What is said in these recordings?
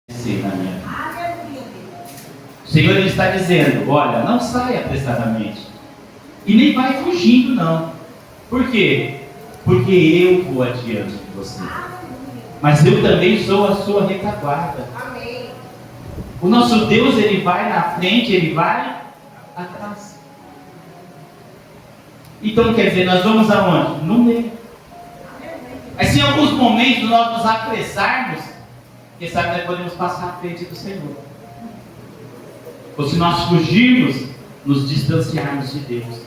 ser na minha vida. O Senhor ele está dizendo, olha, não saia apressadamente. E nem vai fugindo, não. Por quê? Porque eu vou adiante de você. Mas eu também sou a sua retaguarda. Amém. O nosso Deus, ele vai na frente, ele vai atrás. Então, quer dizer, nós vamos aonde? No meio. Mas se em alguns momentos nós nos apressarmos, quem sabe nós podemos passar à frente do Senhor. Ou se nós fugirmos, nos distanciarmos de Deus.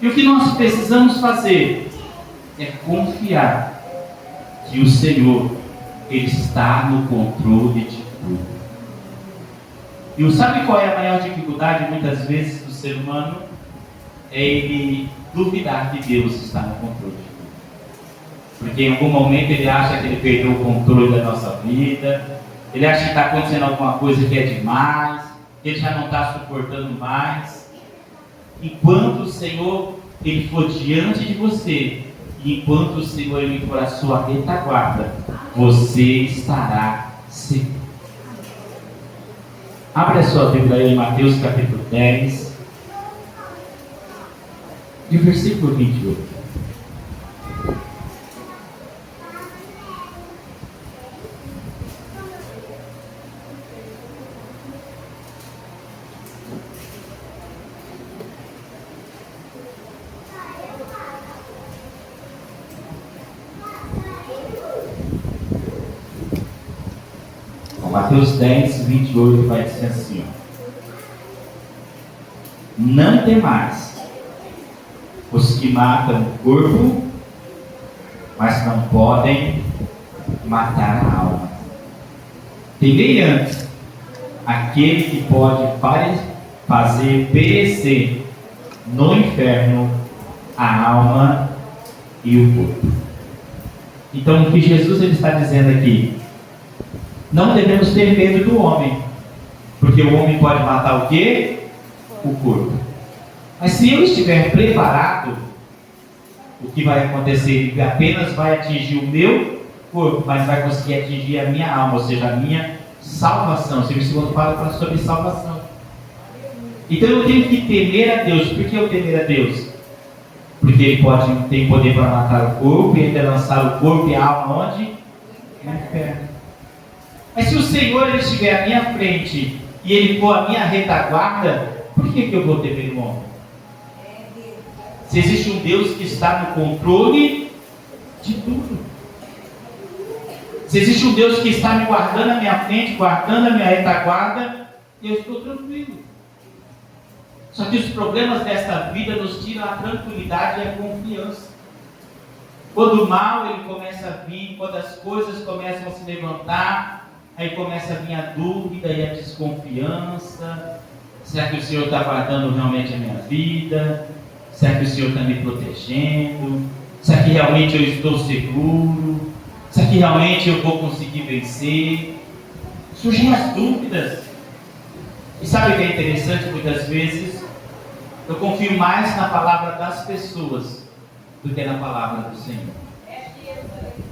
E o que nós precisamos fazer é confiar que o Senhor, ele está no controle de tudo. E sabe qual é a maior dificuldade muitas vezes do ser humano? É ele duvidar que Deus está no controle de tudo. Porque em algum momento ele acha que ele perdeu o controle da nossa vida, ele acha que está acontecendo alguma coisa que é demais, que ele já não está suportando mais. Enquanto o Senhor ele for diante de você, e enquanto o Senhor ele for a sua retaguarda, você estará seguro. Abre a sua Bíblia aí em Mateus capítulo 10, e o versículo 28. Mateus 10, 28 vai dizer assim, não temais os que matam o corpo, mas não podem matar a alma. Temei antes aquele que pode fazer perecer no inferno a alma e o corpo. Então o que Jesus ele está dizendo aqui? Não devemos ter medo do homem, porque o homem pode matar o quê? O corpo. Mas se eu estiver preparado, o que vai acontecer? Ele apenas vai atingir o meu corpo, mas vai conseguir atingir a minha alma, ou seja, a minha salvação. O Senhor fala sobre salvação. Então eu tenho que temer a Deus. Por que eu temer a Deus? Porque Ele tem poder para matar o corpo e ainda lançar o corpo e a alma onde? No inferno. Mas se o Senhor ele estiver à minha frente e Ele for a minha retaguarda, por que eu vou temer o homem? Se existe um Deus que está no controle de tudo. Se existe um Deus que está me guardando à minha frente, guardando a minha retaguarda, eu estou tranquilo. Só que os problemas desta vida nos tiram a tranquilidade e a confiança. Quando o mal ele começa a vir, quando as coisas começam a se levantar, aí começa a vir a dúvida e a desconfiança. Será que o Senhor está guardando realmente a minha vida? Será que o Senhor está me protegendo? Será que realmente eu estou seguro? Será que realmente eu vou conseguir vencer? Surgem as dúvidas. E sabe o que é interessante? Muitas vezes eu confio mais na palavra das pessoas do que na palavra do Senhor.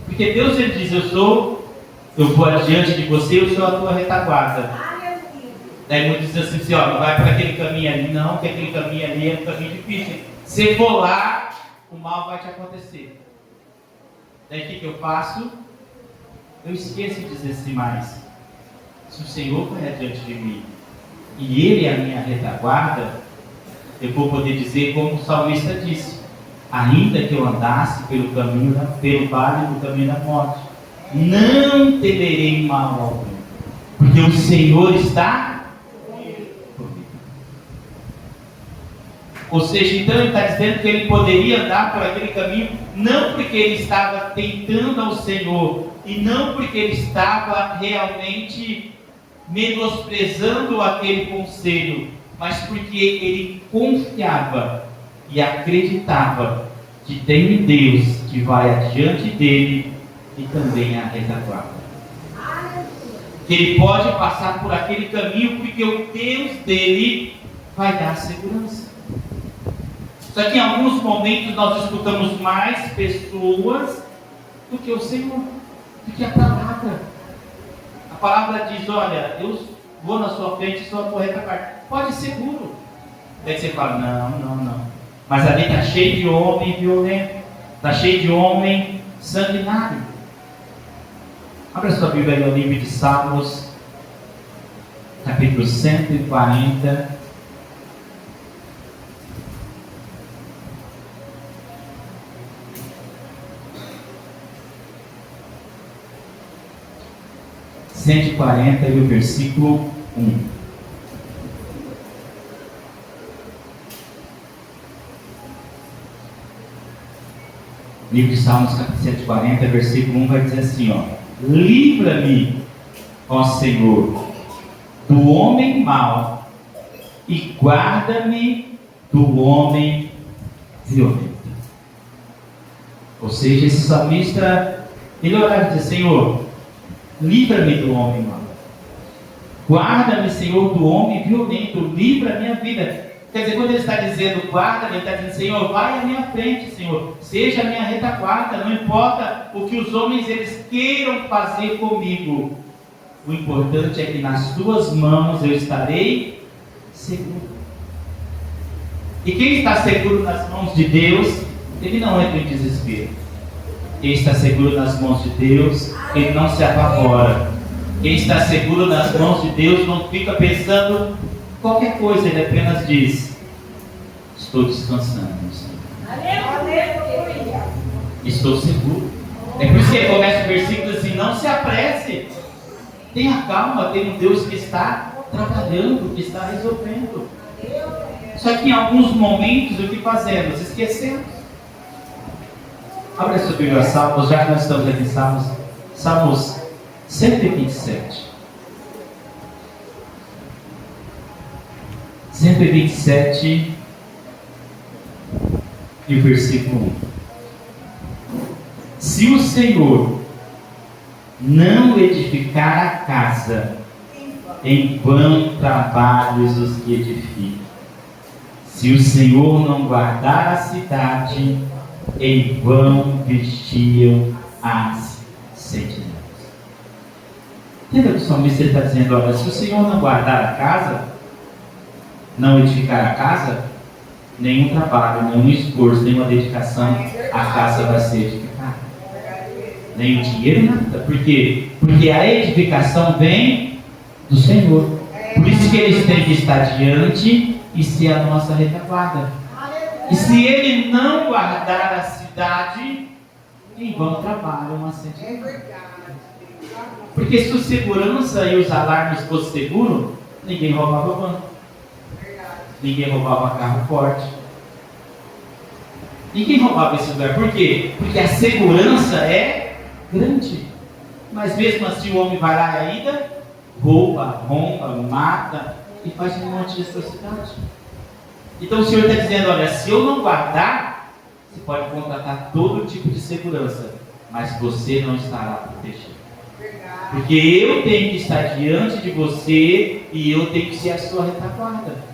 Porque Deus ele diz, eu vou adiante de você, eu sou a tua retaguarda. Daí muitos dizem assim, ó, não vai para aquele caminho ali, não, que aquele caminho ali é um caminho difícil. Se for lá, o mal vai te acontecer. Daí o que eu faço? Eu esqueço de dizer assim mais. Se o Senhor vai adiante de mim e Ele é a minha retaguarda, eu vou poder dizer como o salmista disse, ainda que eu andasse pelo vale do caminho da morte, não temerei mal algum, porque o Senhor está comigo. Ou seja, então ele está dizendo que ele poderia andar por aquele caminho, não porque ele estava tentando ao Senhor, e não porque ele estava realmente menosprezando aquele conselho, mas porque ele confiava e acreditava que tem um Deus que vai adiante dele e também a retaguarda. Que ele pode passar por aquele caminho porque o Deus dele vai dar segurança. Só que em alguns momentos nós escutamos mais pessoas do que o Senhor, do que a palavra. A palavra diz, olha, eu vou na sua frente e sou a tua retaguarda. Pode ser seguro. Daí você fala, não. Mas ali está cheio de homem violento, está cheio de homem sanguinário. Abra sua Bíblia aí no livro de Salmos, capítulo 140. E o versículo 1. Livro de Salmos, capítulo 140, versículo 1 vai dizer assim, ó: livra-me, ó Senhor, do homem mau e guarda-me do homem violento. Ou seja, esse salmista, ele orava e dizia, Senhor, livra-me do homem mau. Guarda-me, Senhor, do homem violento. Livra a minha vida. Quer dizer, quando ele está dizendo guarda-me, ele está dizendo, Senhor, vai à minha frente, Senhor. Seja a minha retaguarda. Não importa o que os homens eles queiram fazer comigo. O importante é que nas tuas mãos eu estarei seguro. E quem está seguro nas mãos de Deus, ele não entra em desespero. Quem está seguro nas mãos de Deus, ele não se apavora. Quem está seguro nas mãos de Deus não fica pensando qualquer coisa, ele apenas diz, estou descansando, Senhor. Estou seguro. É por isso que ele começa o versículo assim, não se apresse. Tenha calma, tem um Deus que está trabalhando, que está resolvendo. Só que em alguns momentos o que fazemos? Esquecemos. Abra sua Bíblia, Salmos, já que nós estamos aqui em Salmos 127. 127 e o versículo 1. Se o Senhor não edificar a casa, em vão trabalhos os que edificam. Se o Senhor não guardar a cidade, em vão vigiam as sentinelas. Entenda que o salmista está dizendo, olha, se o Senhor não guardar a casa, não edificar a casa, nenhum trabalho, nenhum esforço, nenhuma dedicação, a casa vai ser edificada. Nem o dinheiro, nada. Por quê? Porque a edificação vem do Senhor. Por isso que eles têm que estar diante e ser a nossa retaguarda. E se ele não guardar a cidade, em vão trabalham a sentinela. Porque se o segurança e os alarmes fossem seguros, ninguém roubava banco. Ninguém roubava carro forte. Ninguém roubava esse lugar. Por quê? Porque a segurança é grande. Mas mesmo assim o homem vai lá ainda, rouba, mata e faz um monte de atrocidade. Então o Senhor está dizendo, olha, se eu não guardar, você pode contratar todo tipo de segurança, mas você não estará protegido. Porque eu tenho que estar diante de você e eu tenho que ser a sua retaguarda.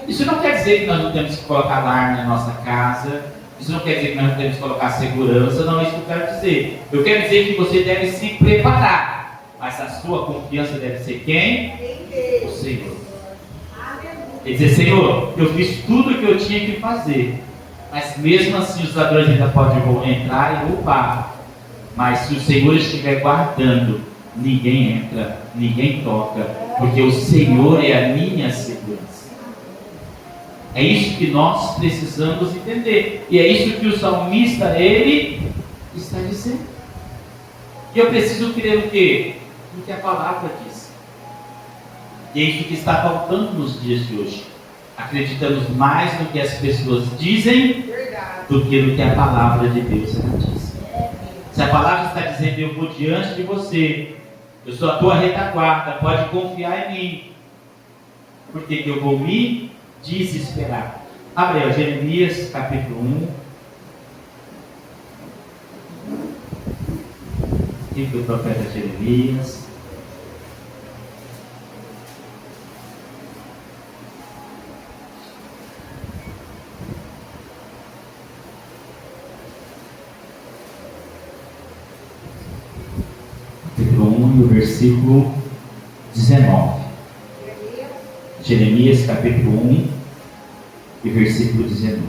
Isso não quer dizer que nós não temos que colocar alarme na nossa casa. Isso não quer dizer que nós não temos que colocar segurança. Não é isso que eu quero dizer. Eu quero dizer que você deve se preparar. Mas a sua confiança deve ser quem? O Senhor. Quer dizer, Senhor, eu fiz tudo o que eu tinha que fazer. Mas mesmo assim os ladrões ainda podem entrar e roubar. Mas se o Senhor estiver guardando, ninguém entra, ninguém toca. Porque o Senhor é a minha segurança. É isso que nós precisamos entender. E é isso que o salmista, ele está dizendo. E eu preciso crer no quê? No que a palavra diz. E é isso que está faltando nos dias de hoje. Acreditamos mais no que as pessoas dizem do que no que a palavra de Deus diz. Se a palavra está dizendo, eu vou diante de você, eu sou a tua retaguarda, pode confiar em mim. Porque que eu vou me desesperar. Abre aí, Jeremias capítulo 1. Livro do profeta Jeremias. Capítulo 1 e o versículo 19. Jeremias capítulo 1 e versículo 19.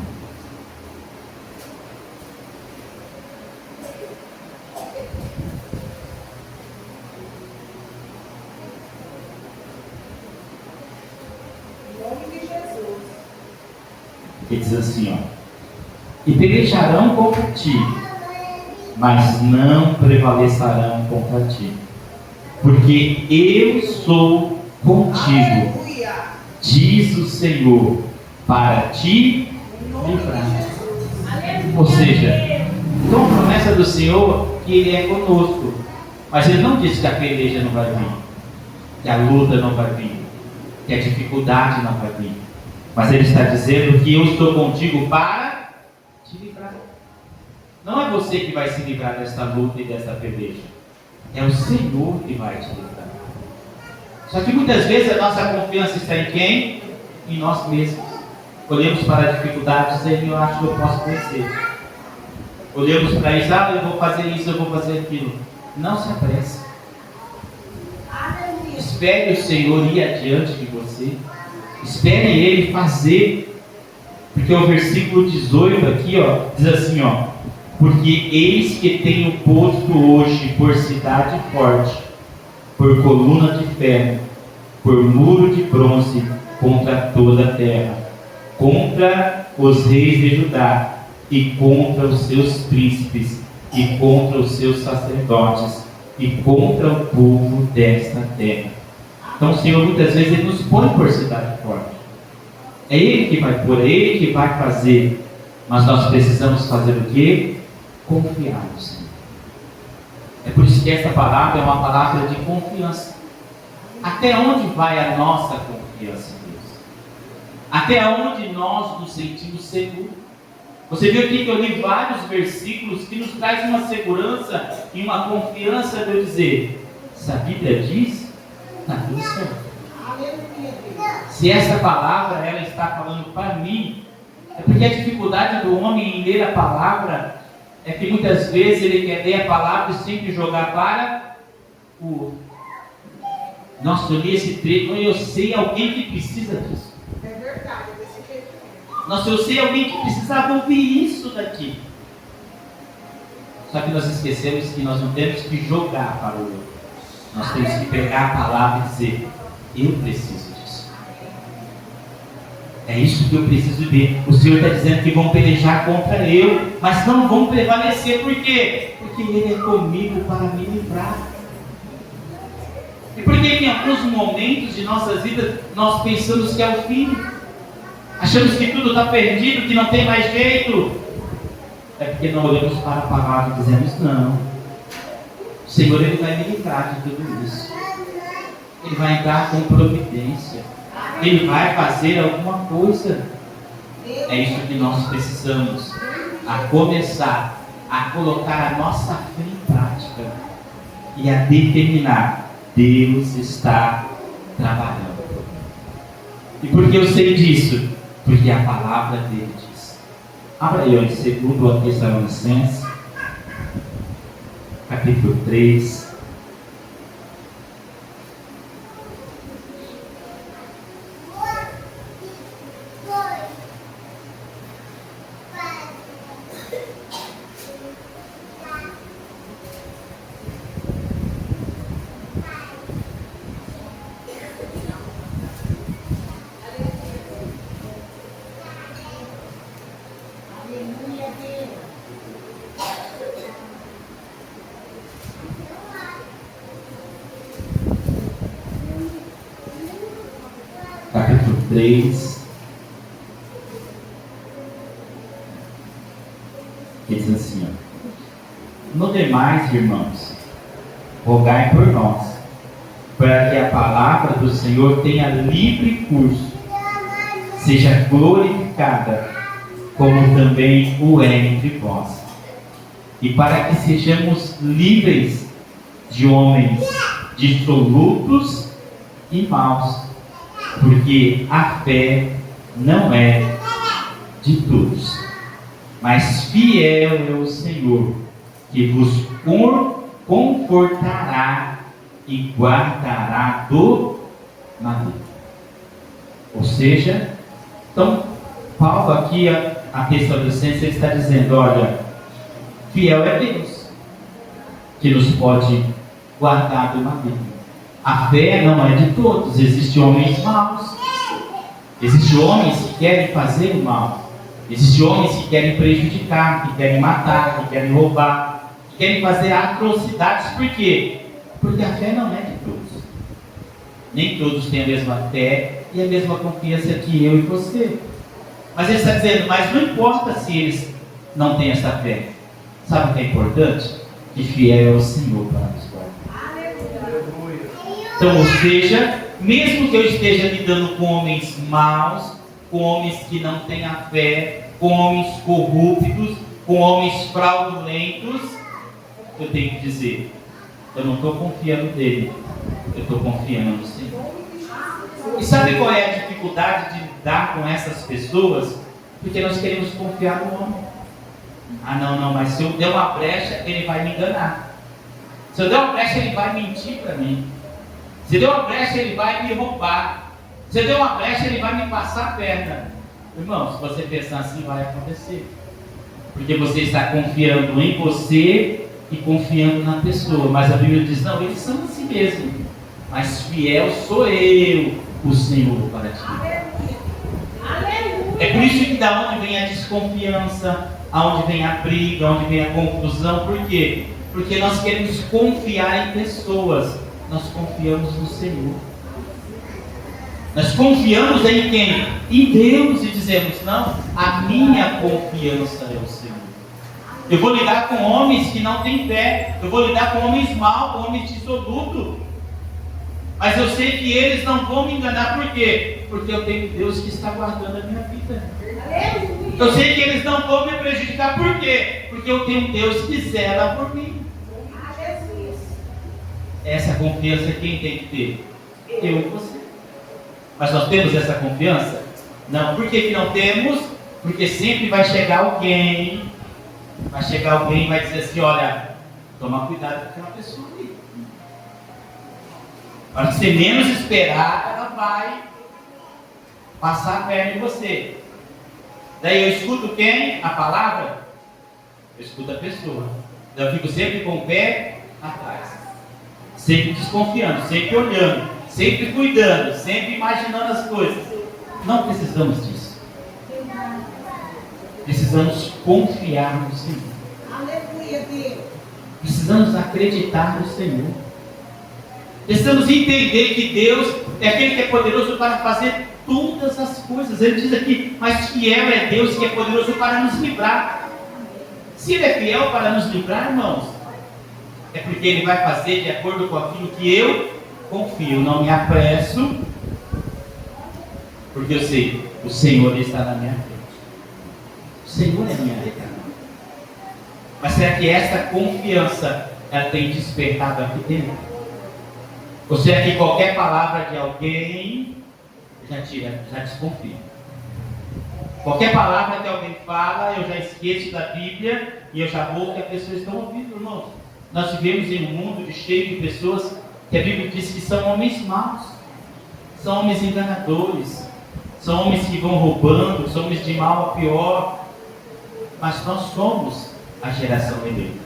Que diz assim, ó: e pelejarão contra ti, mas não prevalecerão contra ti, porque eu sou contigo, diz o Senhor, para te livrar. Ou seja, então a promessa do Senhor que Ele é conosco, mas Ele não diz que a peleja não vai vir, que a luta não vai vir, que a dificuldade não vai vir, mas Ele está dizendo que eu estou contigo para te livrar. Não é você que vai se livrar desta luta e desta peleja, é o Senhor que vai te livrar. Só que muitas vezes a nossa confiança está em quem? Em nós mesmos. Olhamos para a dificuldade e dizemos: eu acho que eu posso vencer. Olhamos para isso: eu vou fazer isso, eu vou fazer aquilo. Não se apresse. Espere o Senhor ir adiante de você. Espere Ele fazer. Porque o versículo 18 aqui, ó, diz assim, ó: porque eis que tenho posto hoje por cidade forte, por coluna de ferro, por muro de bronze contra toda a terra, contra os reis de Judá, e contra os seus príncipes, e contra os seus sacerdotes, e contra o povo desta terra. Então o Senhor muitas vezes Ele nos põe por cidade forte. É Ele que vai pôr, é Ele que vai fazer. Mas nós precisamos fazer o quê? Confiar no Senhor. É por isso que esta palavra é uma palavra de confiança. Até onde vai a nossa confiança em Deus? Até onde nós nos sentimos seguros? Você viu aqui que eu li vários versículos que nos traz uma segurança e uma confiança de eu dizer: se a Bíblia diz, está tudo certo. Se essa palavra ela está falando para mim, é porque a dificuldade do homem em ler a palavra é que muitas vezes ele quer ler a palavra e sempre jogar para o outro. Nossa, eu li esse trecho, eu sei alguém que precisa disso. É verdade, desse jeito. Nossa, eu sei alguém que precisava ouvir isso daqui. Só que nós esquecemos que nós não temos que jogar para o outro. Nós temos que pegar a palavra e dizer: eu preciso disso. É isso que eu preciso ver. O Senhor está dizendo que vão pelejar contra eu, mas não vão prevalecer. Por quê? Porque Ele é comigo para me livrar. E por que em alguns momentos de nossas vidas nós pensamos que é o fim? Achamos que tudo está perdido, que não tem mais jeito. É porque não olhamos para a palavra e dizemos: não, o Senhor Ele vai me livrar de tudo isso. Ele vai entrar com providência. Ele vai fazer alguma coisa. É isso que nós precisamos. A começar a colocar a nossa fé em prática e a determinar: Deus está trabalhando. E por que eu sei disso? Porque a palavra dele diz. Abra aí, em 2 Tessalonicenses, capítulo 3. Capítulo 3, que diz assim, ó: no demais, irmãos, rogai por nós, para que a palavra do Senhor tenha livre curso, seja glorificada, como também o é entre vós, e para que sejamos livres de homens dissolutos e maus, porque a fé não é de todos, mas fiel é o Senhor, que vos confortará e guardará do maligno. Ou seja, então, Paulo aqui, a Tessalonicenses, está dizendo, olha, fiel é Deus, que nos pode guardar do maligno. A fé não é de todos, existem homens maus, existem homens que querem fazer o mal, existem homens que querem prejudicar, que querem matar, que querem roubar, que querem fazer atrocidades. Por quê? Porque a fé não é de todos. Nem todos têm a mesma fé e a mesma confiança que eu e você. Mas ele está dizendo, mas não importa se eles não têm essa fé. Sabe o que é importante? Que fiel é o Senhor para nos guardar. Então, ou seja, mesmo que eu esteja lidando com homens maus, com homens que não têm a fé, com homens corruptos, com homens fraudulentos, eu tenho que dizer, eu não estou confiando nele, eu estou confiando no Senhor. E sabe qual é a dificuldade de lidar com essas pessoas? Porque nós queremos confiar no homem. Ah, não, mas se eu der uma brecha, ele vai me enganar. Se eu der uma brecha, ele vai mentir para mim. Se eu der uma brecha, ele vai me roubar. Se eu der uma brecha, ele vai me passar a perna. Irmão, se você pensar assim, vai acontecer. Porque você está confiando em você e confiando na pessoa. Mas a Bíblia diz, não, eles são assim mesmo. Mas fiel sou eu, o Senhor, para ti. É por isso que da onde vem a desconfiança, aonde vem a briga, aonde vem a confusão. Por quê? Porque nós queremos confiar em pessoas. Nós confiamos no Senhor. Nós confiamos em quem? Em Deus, e dizemos, não, a minha confiança é o Senhor. Eu vou lidar com homens que não têm fé, eu vou lidar com homens maus, com homens dissolutos, mas eu sei que eles não vão me enganar. Por quê? Porque eu tenho Deus que está guardando a minha vida. Eu sei que eles não vão me prejudicar. Por quê? Porque eu tenho Deus que zela por mim. Essa confiança quem tem que ter? Eu e você. Mas nós temos essa confiança? Não. Por que não temos? Porque sempre vai chegar alguém e vai dizer assim, olha, toma cuidado com aquela pessoa ali. Para que você menos esperar, ela vai passar a perna em você. Daí eu escuto quem? A palavra? Eu escuto a pessoa. Eu fico sempre com o pé atrás. Sempre desconfiando, sempre olhando, sempre cuidando, sempre imaginando as coisas. Não precisamos disso. Precisamos confiar no Senhor. Aleluia, Deus. Precisamos acreditar no Senhor. Precisamos entender que Deus é aquele que é poderoso para fazer todas as coisas. Ele diz aqui, mas fiel é Deus que é poderoso para nos livrar. Se Ele é fiel para nos livrar, irmãos, é porque Ele vai fazer de acordo com aquilo que eu confio. Não me apresso, porque eu sei, o Senhor está na minha frente. O Senhor é a minha retaguarda. Mas será que essa confiança ela tem despertado aqui dentro? Ou será que qualquer palavra de alguém já desconfia? Qualquer palavra que alguém fala, eu já esqueço da Bíblia e eu já vou que as pessoas estão ouvindo, irmãos. Nós vivemos em um mundo cheio de pessoas que a Bíblia diz que são homens maus, são homens enganadores, são homens que vão roubando, são homens de mal a pior. Mas nós somos a geração eleita.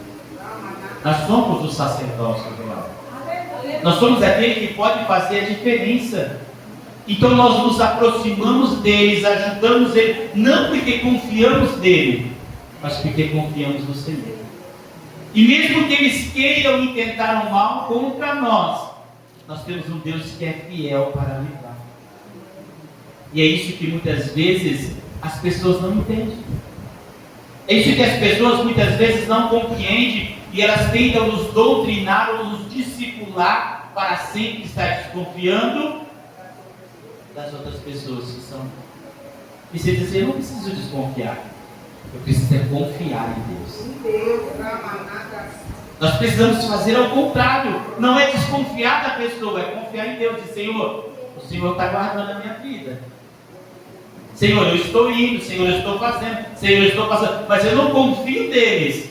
Nós somos o sacerdócio do lado. Nós somos aquele que pode fazer a diferença. Então nós nos aproximamos deles, ajudamos eles, não porque confiamos nele, mas porque confiamos no Senhor. E mesmo que eles queiram intentar o mal contra nós, nós temos um Deus que é fiel para livrar. E é isso que muitas vezes as pessoas não entendem. É isso que as pessoas muitas vezes não compreendem e elas tentam nos doutrinar ou nos discipular para sempre estar desconfiando das outras pessoas que são. E você diz, eu não preciso desconfiar, eu preciso confiar em Deus. Nós precisamos fazer ao contrário, não é desconfiar da pessoa, é confiar em Deus. Dizer, Senhor, o Senhor está guardando a minha vida. Senhor, eu estou indo, Senhor, eu estou fazendo, Senhor, eu estou passando, mas eu não confio neles.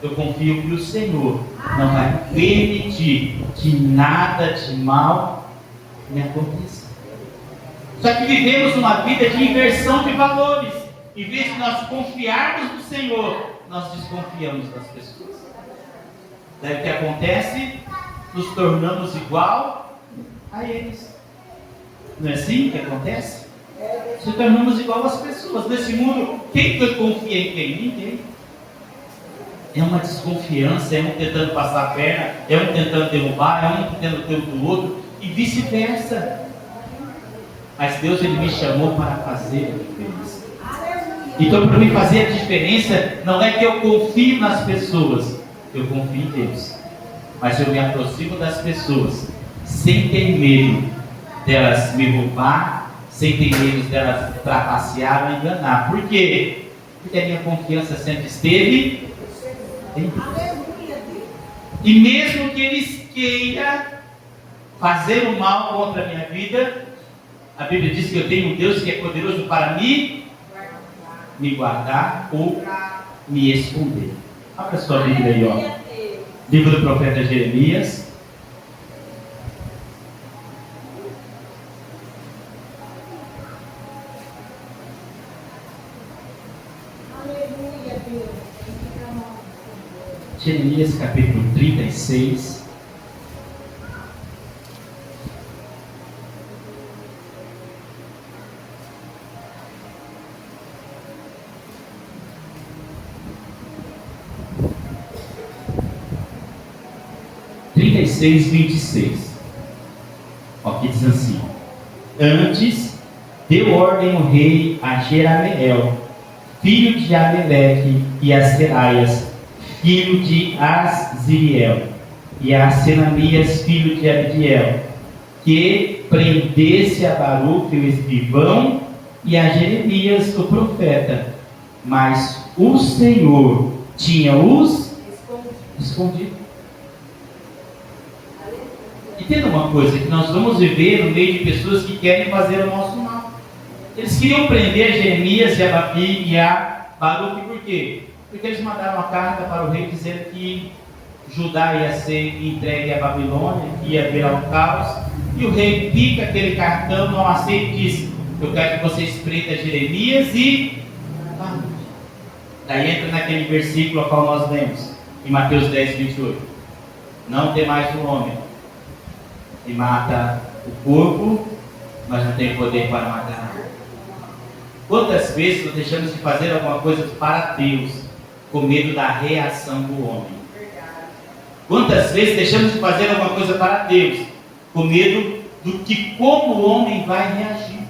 eu confio que o Senhor não vai permitir que nada de mal me aconteça. Só que vivemos uma vida de inversão de valores. Em vez de nós confiarmos no Senhor, nós desconfiamos das pessoas. Daí o que acontece? Nos tornamos igual a eles. Não é assim que acontece? Se tornamos igual às pessoas. Nesse mundo, quem confia em quem? Ninguém. É uma desconfiança, é um tentando passar a perna, é um tentando derrubar, é um tentando ter o do outro, e vice-versa. Mas Deus, Ele me chamou para fazer a diferença. Então, para me fazer a diferença, não é que eu confio nas pessoas, eu confio em Deus. Mas eu me aproximo das pessoas, sem ter medo delas me roubar, sem ter medo delas trapacear ou enganar. Por quê? Porque a minha confiança sempre esteve em Deus. E mesmo que eles queiram fazer o mal contra a minha vida, a Bíblia diz que eu tenho um Deus que é poderoso para me guardar ou me esconder. Abra sua Bíblia aí, ó. Livro do profeta Jeremias. Jeremias capítulo 36. Trinta e seis, 26. Aqui diz assim: antes deu ordem o rei a Jerameel, filho de Ameleque, e a Seraias, filho de Azriel, e a Senamias, filho de Abdiel, que prendesse a Baruque, o escrivão, e a Jeremias, o profeta. Mas o Senhor tinha os escondido. Entenda uma coisa, que nós vamos viver no meio de pessoas que querem fazer o nosso mal. Eles queriam prender Jeremias e a Babi e a Baruque, por quê? Porque eles mandaram uma carta para o rei dizendo que Judá ia ser entregue à Babilônia, que ia virar um caos, e o rei pica aquele cartão, não aceita e diz: eu quero que vocês prendam Jeremias e Baruque. Daí entra naquele versículo ao qual nós lemos, em Mateus 10, 28. Não tem mais um homem e mata o corpo, mas não tem poder para matar. Quantas vezes nós deixamos de fazer alguma coisa para Deus com medo da reação do homem? Quantas vezes deixamos de fazer alguma coisa para Deus com medo do que como o homem vai reagir?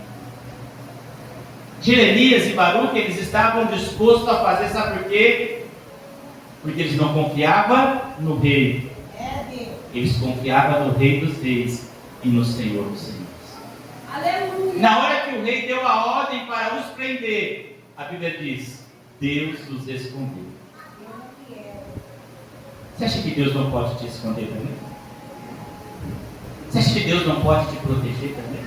Jeremias e Baruque, eles estavam dispostos a fazer, sabe por quê? Porque eles não confiavam no rei. Eles confiavam no Rei dos Reis e no Senhor dos Senhores. Aleluia. Na hora que o rei deu a ordem para os prender, a Bíblia diz: Deus os escondeu. Você acha que Deus não pode te esconder também? Você acha que Deus não pode te proteger também?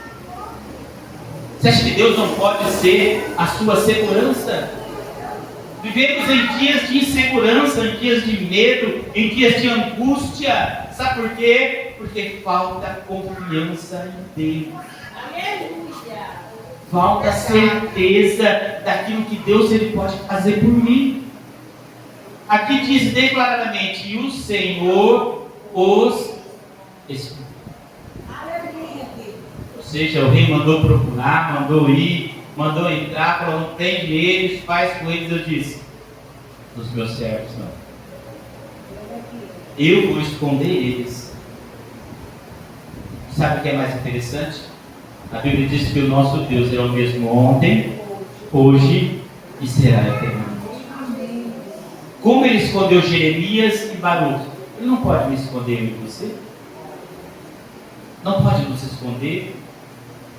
Você acha que Deus não pode ser a sua segurança? Vivemos em dias de insegurança, em dias de medo, em dias de angústia. Sabe por quê? Porque falta confiança em Deus. Aleluia. Falta certeza daquilo que Deus ele pode fazer por mim. Aqui diz declaradamente: e o Senhor os escolheu. Ou seja, o rei mandou procurar, mandou ir, mandou entrar, falou: não tem eles, faz com eles. Eu disse: dos meus servos não. Eu vou esconder eles. Sabe o que é mais interessante? A Bíblia diz que o nosso Deus é o mesmo ontem, hoje e será eternamente. Como ele escondeu Jeremias e Baruque, ele não pode me esconder em você? Não pode nos esconder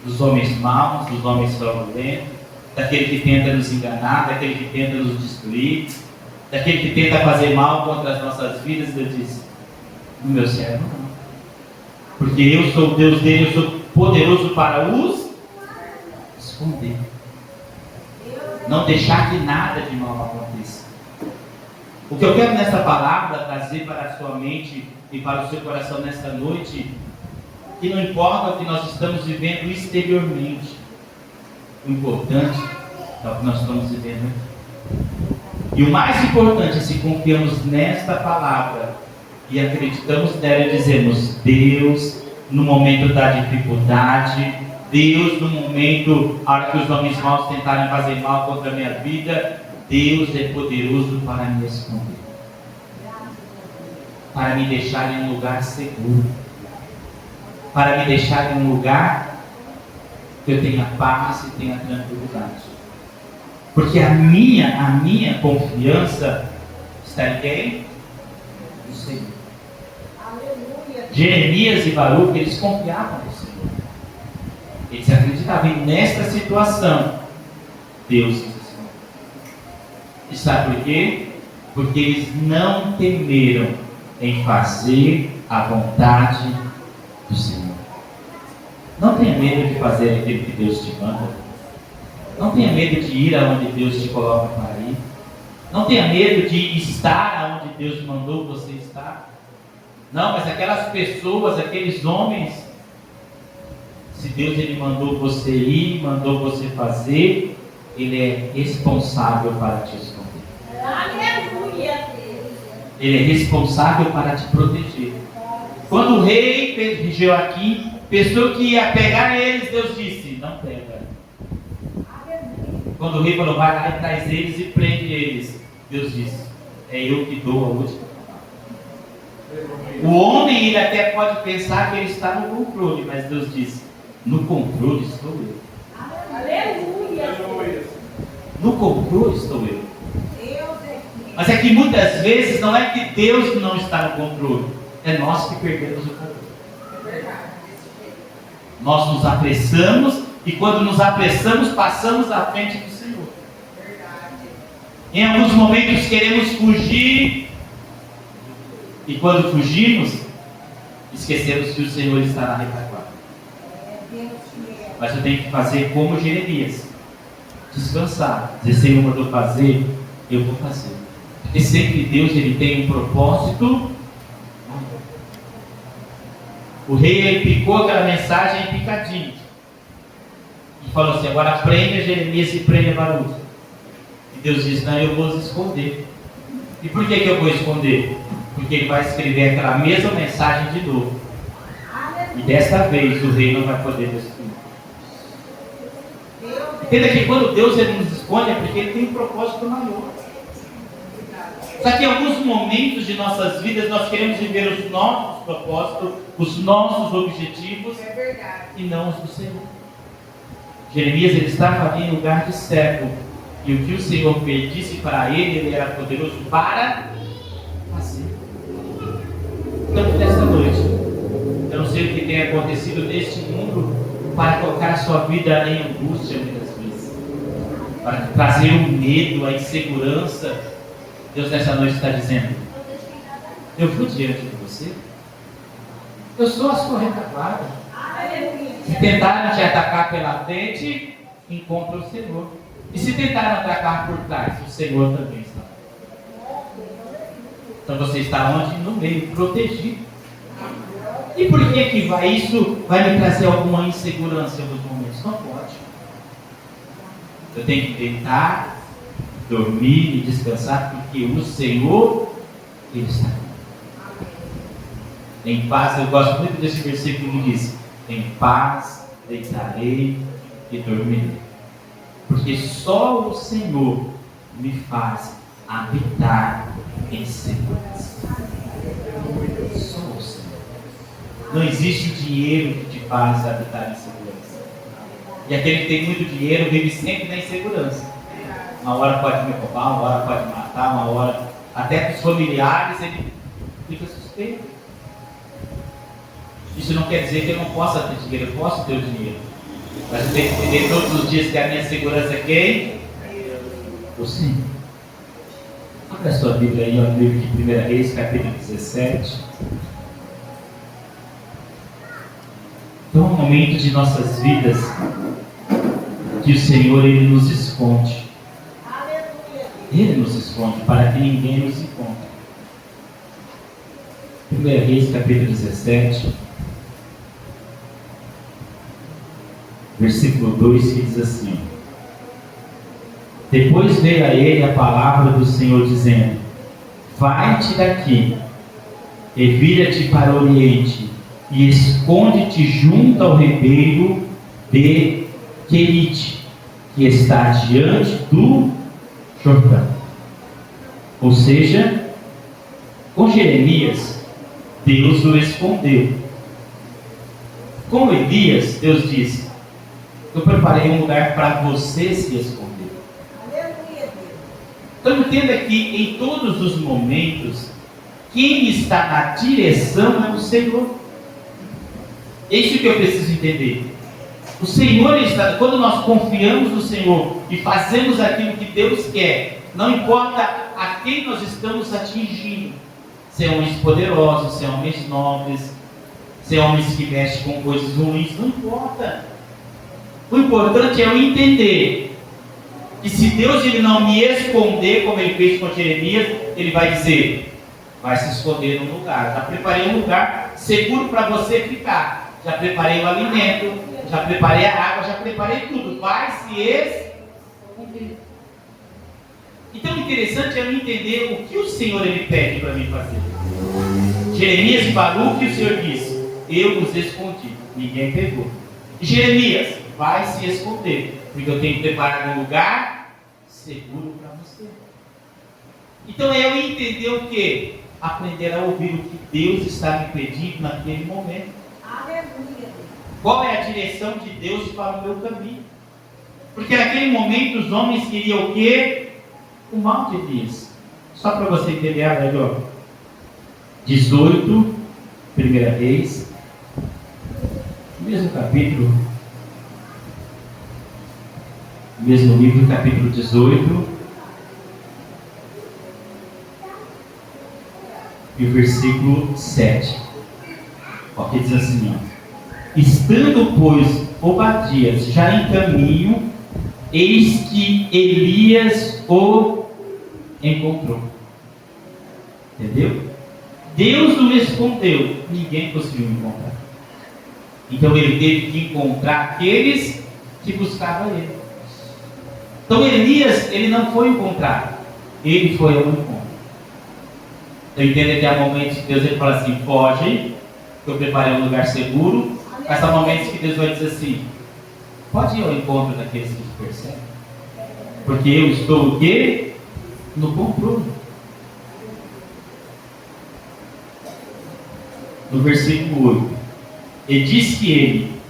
dos homens maus, dos homens fraudulentos, daquele que tenta nos enganar, daquele que tenta nos destruir, daquele que tenta fazer mal contra as nossas vidas. Eu disse: no meu servo não, porque eu sou o Deus dele, eu sou poderoso para os esconder, não deixar que nada de mal aconteça. O que eu quero nessa palavra trazer para a sua mente e para o seu coração nesta noite, que não importa o que nós estamos vivendo exteriormente, o importante é o que nós estamos vivendo aqui. E o mais importante é se confiamos nesta palavra e acreditamos nela e dizemos: Deus, no momento da dificuldade, Deus, no momento a hora que os homens maus tentarem fazer mal contra a minha vida, Deus é poderoso para me esconder, para me deixar em um lugar seguro, para me deixar em um lugar que eu tenha paz e tenha tranquilidade. Porque a minha confiança está em quem? No Senhor. Aleluia. Jeremias e Baruque, eles confiavam no Senhor. Eles acreditavam. E nesta situação, Deus nos escondeu. E sabe por quê? Porque eles não temeram em fazer a vontade do Senhor. Não tenha medo de fazer aquilo que Deus te manda. Não tenha medo de ir aonde Deus te coloca para ir. Não tenha medo de estar aonde Deus mandou você estar. Não, mas aquelas pessoas, aqueles homens, se Deus ele mandou você ir, mandou você fazer, Ele é responsável para te esconder. Aleluia. Ele é responsável para te proteger. Quando o rei Joaquim pensou que ia pegar eles, Deus disse: não pega. Quando o rei falou: vai lá e traz eles e prende eles, Deus disse: é eu que dou a última palavra. O homem, ele até pode pensar que ele está no controle, mas Deus disse: no controle estou eu. Aleluia. No controle estou eu. Deus é que... Mas é que muitas vezes não é que Deus não está no controle, é nós que perdemos o controle. É verdade. Nós nos apressamos e quando nos apressamos, passamos à frente do Senhor. Verdade. Em alguns momentos queremos fugir e quando fugimos, esquecemos que o Senhor está na retaguarda. Deus mesmo. Mas eu tenho que fazer como Jeremias, descansar, dizer: Senhor mandou fazer, eu vou fazer. Porque sempre Deus ele tem um propósito. O rei ele picou aquela mensagem em picadinho e falou assim: agora prenda Jeremias e prenda Baruque. E Deus disse: não, eu vou os esconder. E por que eu vou esconder? Porque ele vai escrever aquela mesma mensagem de novo. E desta vez o rei não vai poder destruir. Entenda que quando Deus ele nos esconde é porque ele tem um propósito maior. Só que em alguns momentos de nossas vidas nós queremos viver os nossos propósitos, os nossos objetivos, É verdade. e não os do Senhor. Jeremias ele estava em lugar de cego, e o que o Senhor disse para ele, ele era poderoso para fazer. Então, nesta noite, eu não sei o que tem acontecido neste mundo para colocar a sua vida em angústia muitas vezes, para trazer o medo, a insegurança. Deus nessa noite está dizendo: eu vou diante de você, eu sou a sua retaguarda. Aleluia. Se tentarem te atacar pela frente, encontra o Senhor. E se tentarem atacar por trás, o Senhor também está. Então você está onde? No meio, protegido. E por que isso vai me trazer alguma insegurança em alguns momentos? Não pode. Eu tenho que deitar, dormir e descansar, porque o Senhor, Ele está aqui. Em paz, eu gosto muito desse versículo que diz: em paz deitarei e dormirei, porque só o Senhor me faz habitar em segurança. Só o Senhor. Não existe dinheiro que te faz habitar em segurança. E aquele que tem muito dinheiro vive sempre na insegurança. Uma hora pode me roubar, uma hora pode matar, uma hora até para os familiares ele fica suspeito. Isso não quer dizer que eu não possa ter dinheiro, eu posso ter o dinheiro. Mas eu tenho que entender todos os dias que a minha segurança é quem? O Senhor. Abra a sua Bíblia aí, no livro de 1 Reis, capítulo 17. Então, é um momento de nossas vidas que o Senhor ele nos esconde. Aleluia. Ele nos esconde para que ninguém nos encontre. 1 Reis, capítulo 17, versículo 2, que diz assim: depois veio a ele a palavra do Senhor, dizendo: vai-te daqui, e vira-te para o oriente, e esconde-te junto ao ribeiro de Querite, que está diante do Jordão. Ou seja, com Jeremias, Deus o escondeu. Com Elias, Deus disse: eu preparei um lugar para você se esconder. Aleluia, Deus. Então entenda que em todos os momentos, quem está na direção é o Senhor. É isso que eu preciso entender. O Senhor está, quando nós confiamos no Senhor e fazemos aquilo que Deus quer, não importa a quem nós estamos atingindo, se homens poderosos, se homens nobres, se homens que mexem com coisas ruins, não importa. O importante é eu entender que se Deus ele não me esconder, como ele fez com Jeremias, ele vai dizer: vai se esconder num lugar. Já preparei um lugar seguro para você ficar. Já preparei o alimento, já preparei a água, já preparei tudo. Vai se esconder. Então o interessante é eu entender o que o Senhor ele pede para mim fazer. Jeremias falou o que o Senhor disse: eu os escondi, ninguém pegou. Jeremias, vai se esconder, porque eu tenho que preparar um lugar seguro para você. Então é eu entender o que? Aprender a ouvir o que Deus está me pedindo naquele momento. Aleluia, Deus. Qual é a direção de Deus para o meu caminho? Porque naquele momento os homens queriam o quê? O mal de Elias. Só para você entender, olha, ó. 18, 1 Reis, mesmo capítulo, mesmo livro, capítulo 18, e o versículo 7. Aqui diz assim, ó: estando, pois, Obadias já em caminho, eis que Elias o encontrou. Entendeu? Deus o escondeu, ninguém conseguiu encontrar. Então ele teve que encontrar aqueles que buscavam ele. Então Elias, ele não foi encontrado, ele foi ao encontro. Eu entendo que há momentos que Deus ele fala assim: foge, que eu preparei um lugar seguro. Mas há momentos que Deus vai dizer assim: pode ir ao encontro daqueles que te perseguem, porque eu estou o quê? No controle. No versículo 8: e diz que ele: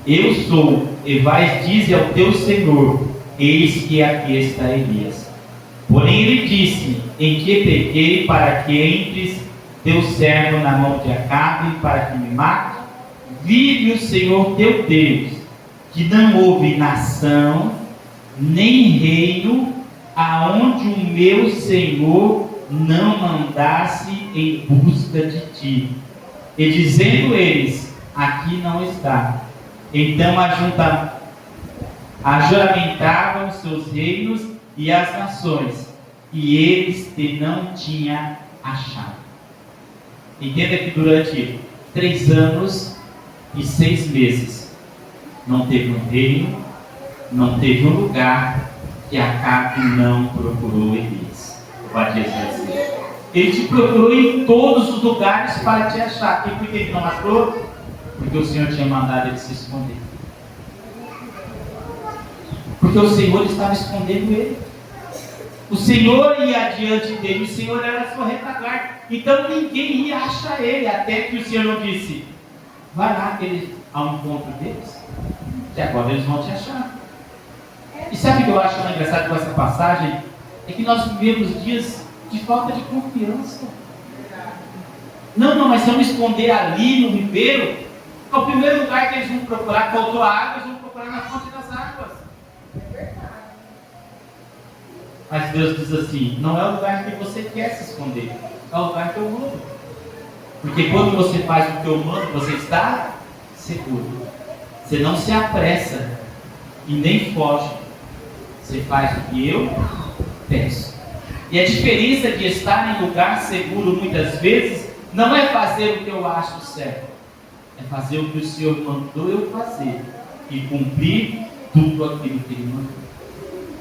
eu sou, e vais dizer ao teu Senhor: eis que aqui está Elias. Porém ele disse: em que pequei para que entres teu servo na mão de Acabe para que me mate? Vive o Senhor teu Deus, que não houve nação nem reino aonde o meu Senhor não mandasse em busca de ti. E dizendo eles: aqui não está. Então ajuramentavam os seus reinos e as nações, e eles te não tinham achado. Entenda que durante 3 anos e 6 meses não teve um reino, não teve um lugar que Acabe não procurou Elias. Obadias vai dizer: ele te procurou em todos os lugares para te achar. E por que ele não achou? Porque o Senhor tinha mandado ele se esconder. Porque o Senhor estava escondendo ele. O Senhor ia adiante dele, o Senhor era a sua retaguarda. Então ninguém ia achar ele, até que o Senhor não disse: vai lá ao encontro deles, que agora eles vão te achar. E sabe o que eu acho engraçado com essa passagem? É que nós vivemos dias de falta de confiança. Não, mas se eu me esconder ali no ribeiro, é o primeiro lugar que eles vão procurar. Faltou água, eles vão procurar na fonte das águas. Mas Deus diz assim: não é o lugar que você quer se esconder, é o lugar que eu mando. Porque quando você faz o que eu mando, você está seguro. Você não se apressa e nem foge. Você faz o que eu peço. E a diferença de estar em lugar seguro muitas vezes não é fazer o que eu acho certo, é fazer o que o Senhor mandou eu fazer e cumprir tudo aquilo que Ele mandou.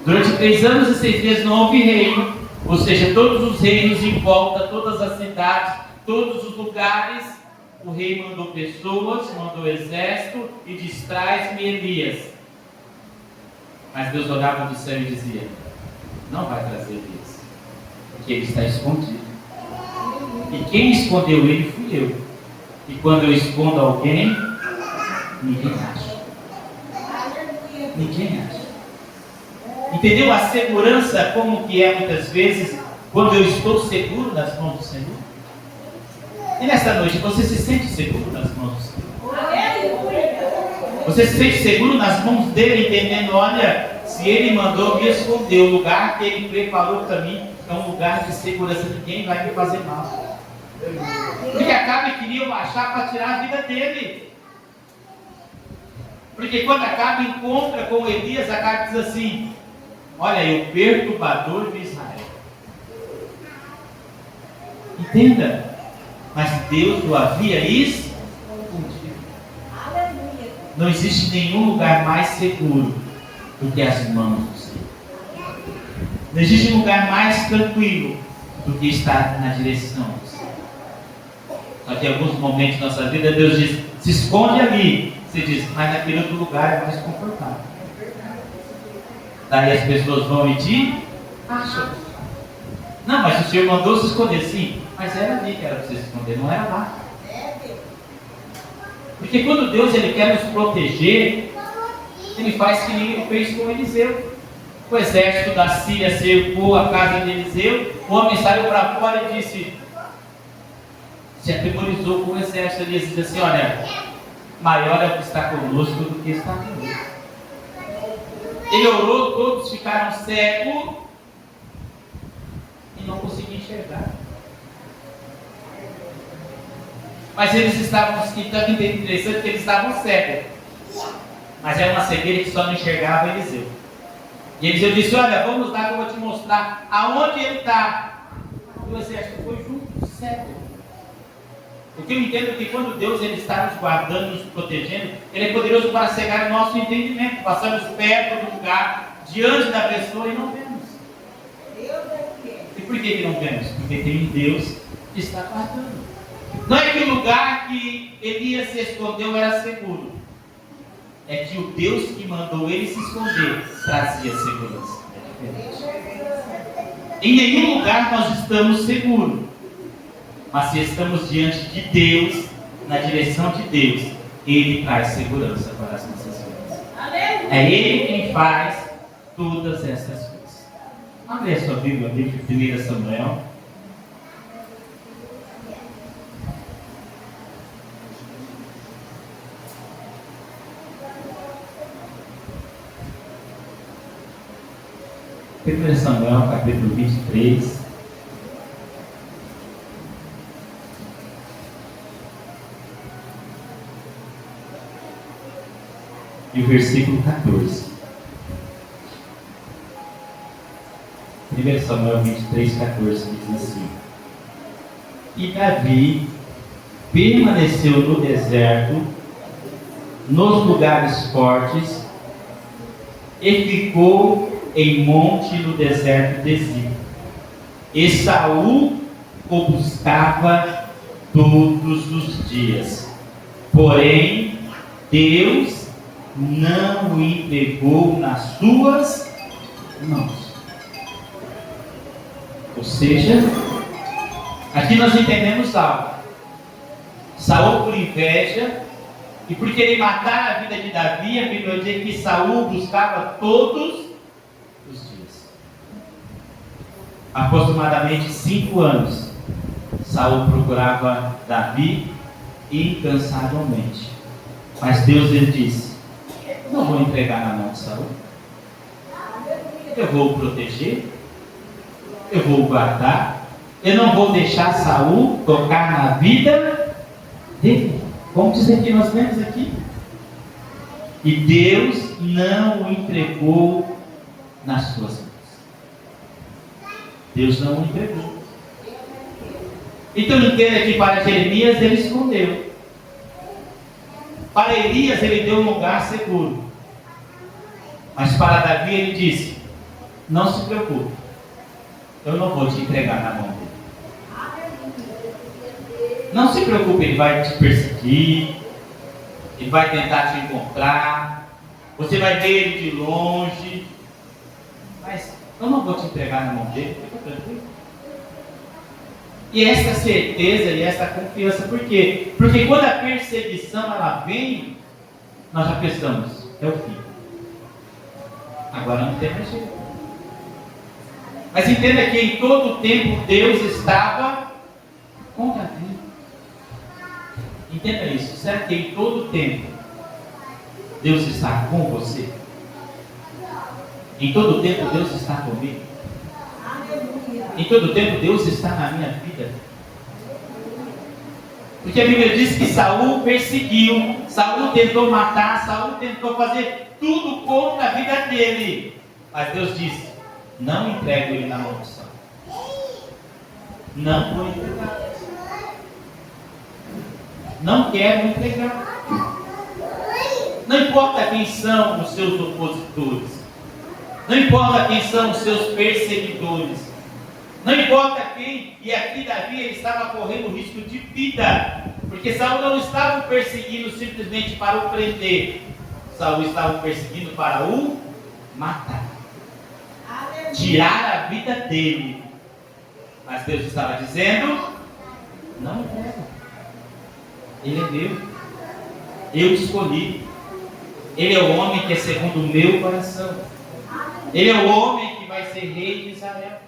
Durante 3 anos e 6 meses não houve reino, ou seja, todos os reinos em volta, todas as cidades, todos os lugares, o rei mandou pessoas, mandou exército e diz: traz-me Elias. Mas Deus olhava do céu e dizia: não vai trazer Elias, porque ele está escondido. E quem escondeu ele fui eu. E quando eu escondo alguém, ninguém acha. Ninguém acha. Entendeu a segurança como que é muitas vezes quando eu estou seguro nas mãos do Senhor? E nesta noite você se sente seguro nas mãos do Senhor? Você se sente seguro nas mãos dele, entendendo, olha, se ele mandou me esconder, o lugar que ele preparou para mim é um lugar de segurança, ninguém vai me fazer mal. Porque Acabe queria baixar para tirar a vida dele. Porque quando Acabe encontra com Elias, Acabe diz assim: olha aí, o perturbador de Israel. Entenda, mas Deus o havia escondido. Não existe nenhum lugar mais seguro do que as mãos do Senhor. Não existe lugar mais tranquilo do que estar na direção do Senhor. Só que em alguns momentos da nossa vida, Deus diz: se esconde ali. Você diz: mas naquele outro lugar é mais confortável. Daí as pessoas vão e te acham. Não, mas o Senhor mandou se esconder. Sim, mas era ali que era para você se esconder, não era lá. Porque quando Deus ele quer nos proteger, Ele faz que nem Ele fez com Eliseu. O exército da Síria cercou a casa de Eliseu. O homem saiu para fora e disse, se atemorizou com o exército. Ele disse assim: olha, maior é o que está conosco do que está conosco. Ele orou, todos ficaram cegos e não conseguiam enxergar. Mas eles estavam, então interessante que eles estavam cegos. Mas era uma cegueira que só não enxergava Eliseu. E Eliseu disse: olha, vamos lá que eu vou te mostrar aonde ele está. E o exército foi junto, cego. O que eu entendo é que quando Deus ele está nos guardando, nos protegendo, Ele é poderoso para cegar o nosso entendimento. Passamos perto do lugar, diante da pessoa e não vemos. E por que não vemos? Porque tem um Deus que está guardando. Não é que o lugar que Elias se escondeu era seguro. É que o Deus que mandou ele se esconder trazia segurança. É diferente. Em nenhum lugar nós estamos seguros. Mas se estamos diante de Deus, na direção de Deus, Ele traz segurança para as nossas vidas. É Ele quem faz todas essas coisas. Abre a sua Bíblia, livro de 1 Samuel. Primeiro Samuel, capítulo 23. E o versículo 14. 1 Samuel 23, 14 diz assim: e Davi permaneceu no deserto, nos lugares fortes, e ficou em monte no deserto de Zif. E Saul o buscava todos os dias. Porém, Deus não o entregou nas suas mãos. Ou seja, aqui nós entendemos algo. Saul, por inveja e por querer matar a vida de Davi, a Bíblia diz que Saul buscava todos os dias. Aproximadamente 5 anos, Saul procurava Davi incansavelmente. Mas Deus ele disse: não vou entregar na mão de Saul. Eu vou o proteger. Eu vou o guardar. Eu não vou deixar Saul tocar na vida dele. Como diz aqui, nós vemos aqui. E Deus não o entregou nas suas mãos. Deus não o entregou. Então entenda que para Jeremias ele escondeu. Para Elias ele deu um lugar seguro. Mas para Davi ele disse: não se preocupe, eu não vou te entregar na mão dele. Não se preocupe, ele vai te perseguir, ele vai tentar te encontrar, você vai ver ele de longe, mas eu não vou te entregar na mão dele, fica tranquilo. E essa certeza e essa confiança, por quê? Porque quando a perseguição ela vem, nós já pensamos, é o fim. Agora não tem mais jeito. Mas entenda que em todo o tempo Deus estava com Davi. Entenda isso. Será que em todo o tempo Deus está com você? Em todo o tempo Deus está comigo? Em todo o tempo Deus está na minha vida? Porque a Bíblia diz que Saul perseguiu, Saul tentou matar, Saul tentou fazer tudo contra a vida dele. Mas Deus disse: não entrego ele na mão de Saul. Não vou entregar. Não quero entregar. Não importa quem são os seus opositores. Não importa quem são os seus perseguidores. Não importa quem, e aqui Davi ele estava correndo risco de vida, porque Saul não estava o perseguindo simplesmente para o prender, Saul estava o perseguindo para o matar, tirar a vida dele. Mas Deus estava dizendo: não entrega, ele é meu, eu te escolhi, ele é o homem que é segundo o meu coração, ele é o homem que vai ser rei de Israel.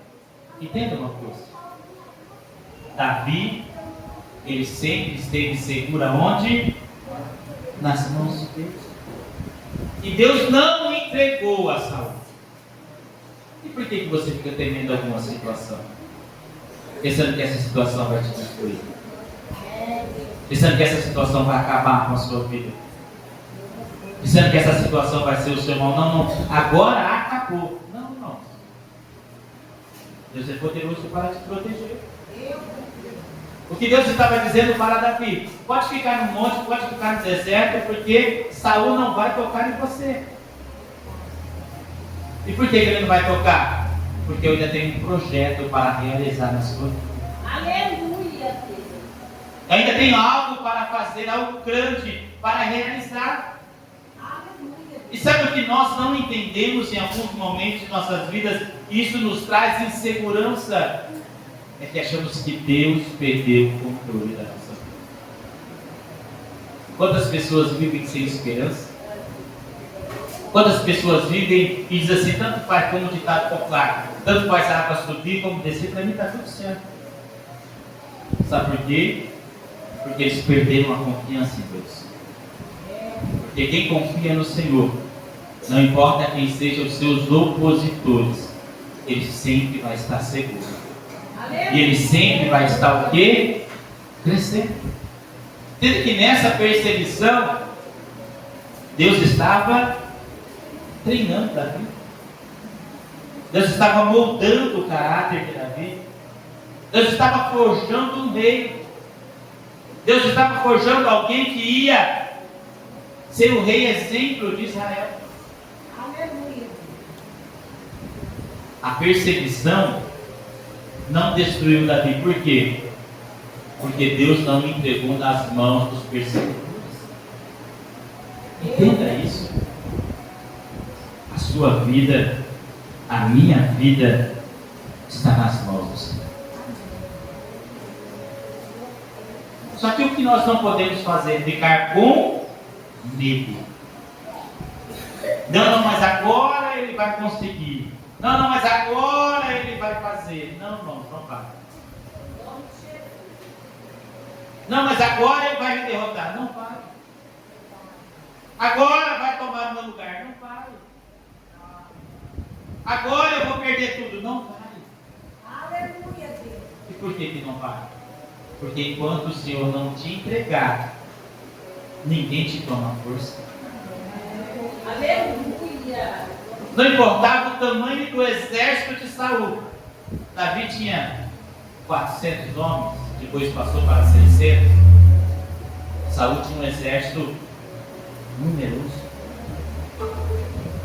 Entenda uma coisa, Davi, ele sempre esteve seguro aonde? Nas mãos de Deus. E Deus não o entregou a Saul. E por que você fica temendo alguma situação? Pensando que essa situação vai te destruir? Pensando que essa situação vai acabar com a sua vida? Pensando que essa situação vai ser o seu mal? Não, não, agora acabou. Deus é poderoso para te proteger. O que Deus estava dizendo para Davi: pode ficar no monte, pode ficar no deserto, porque Saul não vai tocar em você. E por que ele não vai tocar? Porque eu ainda tenho um projeto para realizar na sua vida. Aleluia! Eu ainda tenho algo para fazer, algo grande para realizar. E sabe o que nós não entendemos em alguns momentos de nossas vidas? Isso nos traz insegurança. É que achamos que Deus perdeu o controle da nossa vida. Quantas pessoas vivem sem esperança? Quantas pessoas vivem e dizem assim: tanto faz, como o ditado popular, tanto faz a água subir como descer, para mim está tudo certo. Sabe por quê? Porque eles perderam a confiança em Deus. Porque quem confia no Senhor, não importa quem sejam os seus opositores, ele sempre vai estar seguro. E ele sempre vai estar o quê? Crescendo. Entende que nessa perseguição, Deus estava treinando Davi. Deus estava moldando o caráter de Davi. Deus estava forjando um rei. Deus estava forjando alguém que ia ser o rei exemplo de Israel. Aleluia! A perseguição não destruiu Davi. Por quê? Porque Deus não o entregou nas mãos dos perseguidores. Entenda isso. A sua vida, a minha vida, está nas mãos do Senhor. Só que o que nós não podemos fazer é ficar com medo. Não, mas agora ele vai conseguir. Não, mas agora ele vai fazer. Não vai. Não, mas agora ele vai me derrotar. Não vai. Agora vai tomar o meu lugar. Não vai. Agora eu vou perder tudo. Não vai. Aleluia, Deus. E por que não vai? Porque enquanto o Senhor não te entregar, ninguém te toma força. Aleluia. Não importava o tamanho do exército de Saul. Davi tinha 400 homens, depois passou para 600. Saúl tinha um exército numeroso.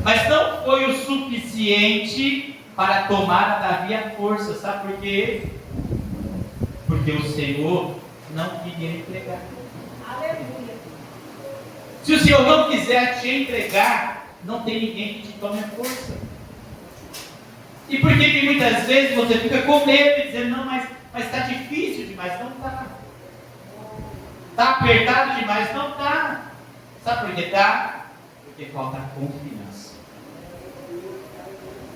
Mas não foi o suficiente para tomar a Davi à força. Sabe por quê? Porque o Senhor não queria entregar. Aleluia. Se o Senhor não quiser te entregar, não tem ninguém que te tome a força. E por que muitas vezes você fica com medo e dizendo, não, mas está difícil demais? Não está. Está apertado demais? Não está. Sabe por que está? Porque falta confiança.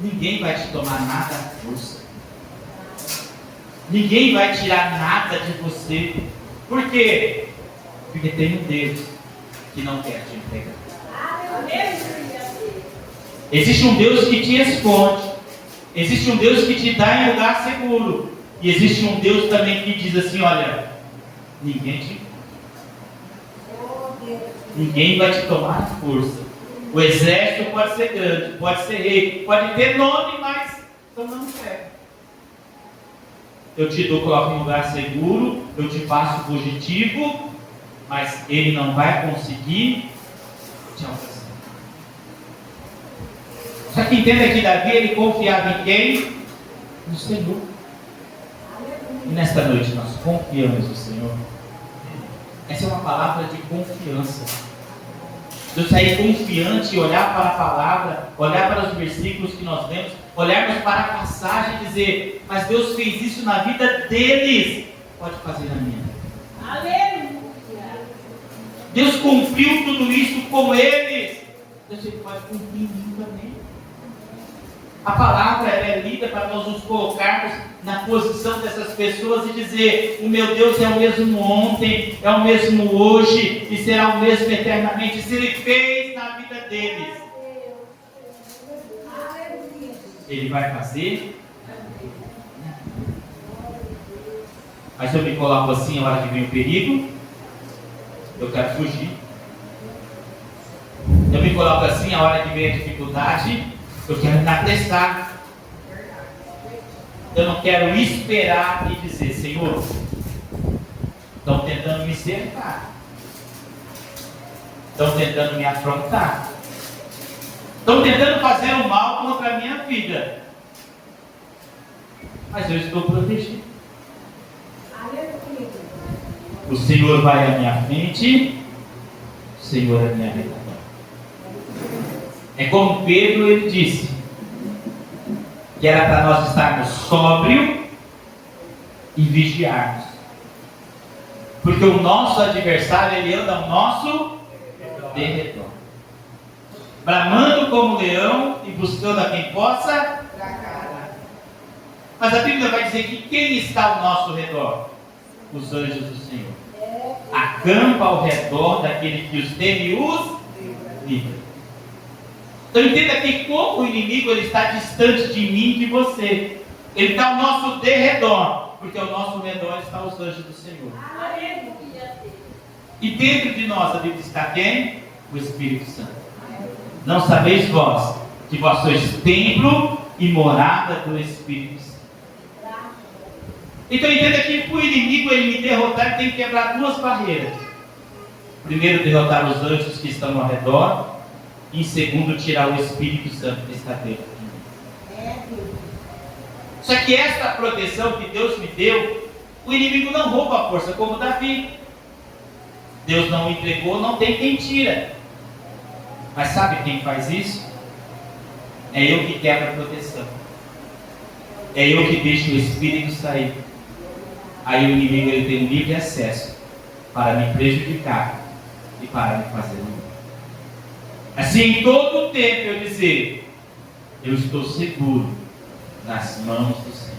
Ninguém vai te tomar nada à força. Ninguém vai tirar nada de você. Por quê? Porque tem um Deus que não quer te entregar. Aleluia. Existe um Deus que te esconde. Existe um Deus que te dá em lugar seguro. E existe um Deus também que diz assim, olha, ninguém vai te tomar à força. O exército pode ser grande, pode ser rei, pode ter nome, mas eu não quero. Eu te coloco em um lugar seguro, eu te faço fugitivo, mas ele não vai conseguir te alcançar. Só que entenda que Davi, ele confiava em quem? No Senhor. E nesta noite nós confiamos no Senhor. Essa é uma palavra de confiança. Eu sair confiante e olhar para a palavra, olhar para os versículos que nós vemos, olharmos para a passagem e dizer, mas Deus fez isso na vida deles, pode fazer na minha. Aleluia. Deus cumpriu tudo isso com eles, Deus pode cumprir em mim também. A palavra é lida para nós nos colocarmos na posição dessas pessoas e dizer, o meu Deus é o mesmo ontem, é o mesmo hoje e será o mesmo eternamente. Se Ele fez na vida deles, Ele vai fazer. Mas eu me coloco assim a hora que vem o perigo, eu quero fugir. Eu me coloco assim a hora que vem a dificuldade, eu quero me apressar. Eu não quero esperar e dizer, Senhor, estão tentando me cercar, estão tentando me afrontar, estão tentando fazer o mal contra a minha vida, mas eu estou protegido. O Senhor vai à minha frente, o Senhor é minha retaguarda. É como Pedro, ele disse, que era para nós estarmos sóbrios e vigiarmos. Porque o nosso adversário, ele anda ao nosso derredor, bramando como leão e buscando a quem possa tragar. Mas a Bíblia vai dizer que quem está ao nosso redor? Os anjos do Senhor. Acampa ao redor daquele que os teme e os livra. Então entenda que como o inimigo ele está distante de mim e de você. Ele está ao nosso derredor, porque ao nosso redor estão os anjos do Senhor. E dentro de nós a Bíblia está quem? O Espírito Santo. Não sabeis vós que vós sois templo e morada do Espírito Santo. Então entenda que para o inimigo ele me derrotar, ele tem que quebrar duas barreiras. Primeiro, derrotar os anjos que estão ao redor. E em segundo, tirar o Espírito Santo que está dentro de mim. Só que esta proteção que Deus me deu, o inimigo não rouba a força como Davi. Deus não o entregou, não tem quem tira. Mas sabe quem faz isso? É eu que quebro a proteção. É eu que deixo o Espírito sair. Aí o inimigo ele tem livre acesso para me prejudicar e para me fazer mal. Assim, em todo o tempo eu dizer, eu estou seguro nas mãos do Senhor.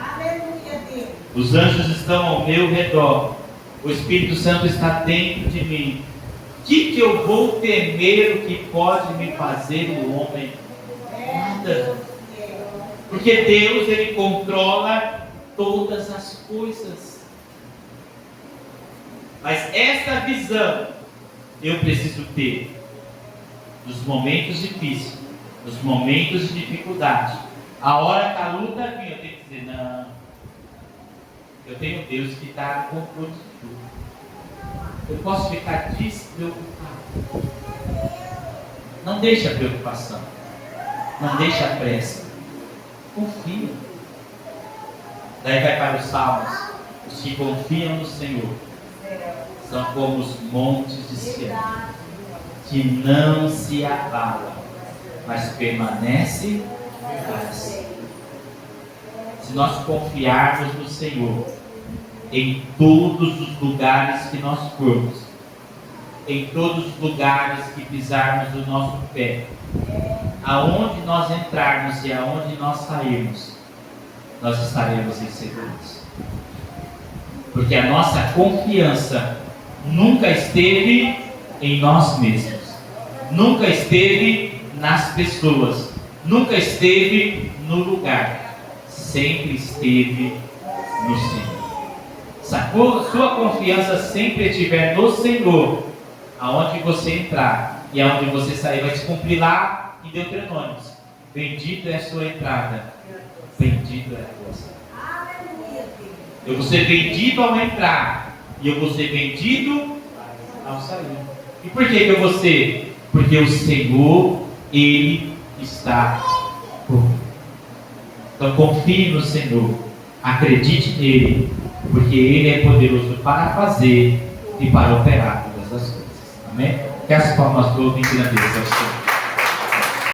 Aleluia, Deus. Os anjos estão ao meu redor. O Espírito Santo está dentro de mim. O que eu vou temer o que pode me fazer o homem? Nada. Porque Deus, Ele controla todas as coisas. Mas essa visão eu preciso ter nos momentos difíceis, nos momentos de dificuldade. A hora que a luta vem, eu tenho que dizer, não, eu tenho Deus que está no controle de tudo. Eu posso ficar despreocupado. Não deixe a preocupação. Não deixe a pressa. Confia. Daí vai para os Salmos. Os que confiam no Senhor são como os montes de Sião, que não se abalam, mas permanece firmes. Se nós confiarmos no Senhor em todos os lugares que nós formos, em todos os lugares que pisarmos o nosso pé, aonde nós entrarmos e aonde nós sairmos, nós estaremos em segurança. Porque a nossa confiança nunca esteve em nós mesmos, nunca esteve nas pessoas, nunca esteve no lugar, sempre esteve no Senhor. Se a sua confiança sempre estiver no Senhor, aonde você entrar e aonde você sair, vai se cumprir lá em Deuteronômio. Bendita é a sua entrada, bendito é a vossa. Eu vou ser bendito ao entrar e eu vou ser bendito ao sair. E por que eu vou ser? Porque o Senhor, Ele está comigo. Então confie no Senhor, acredite nele, porque Ele é poderoso para fazer e para operar todas as coisas. Amém? Que as palmas todas em grandeza ao Senhor.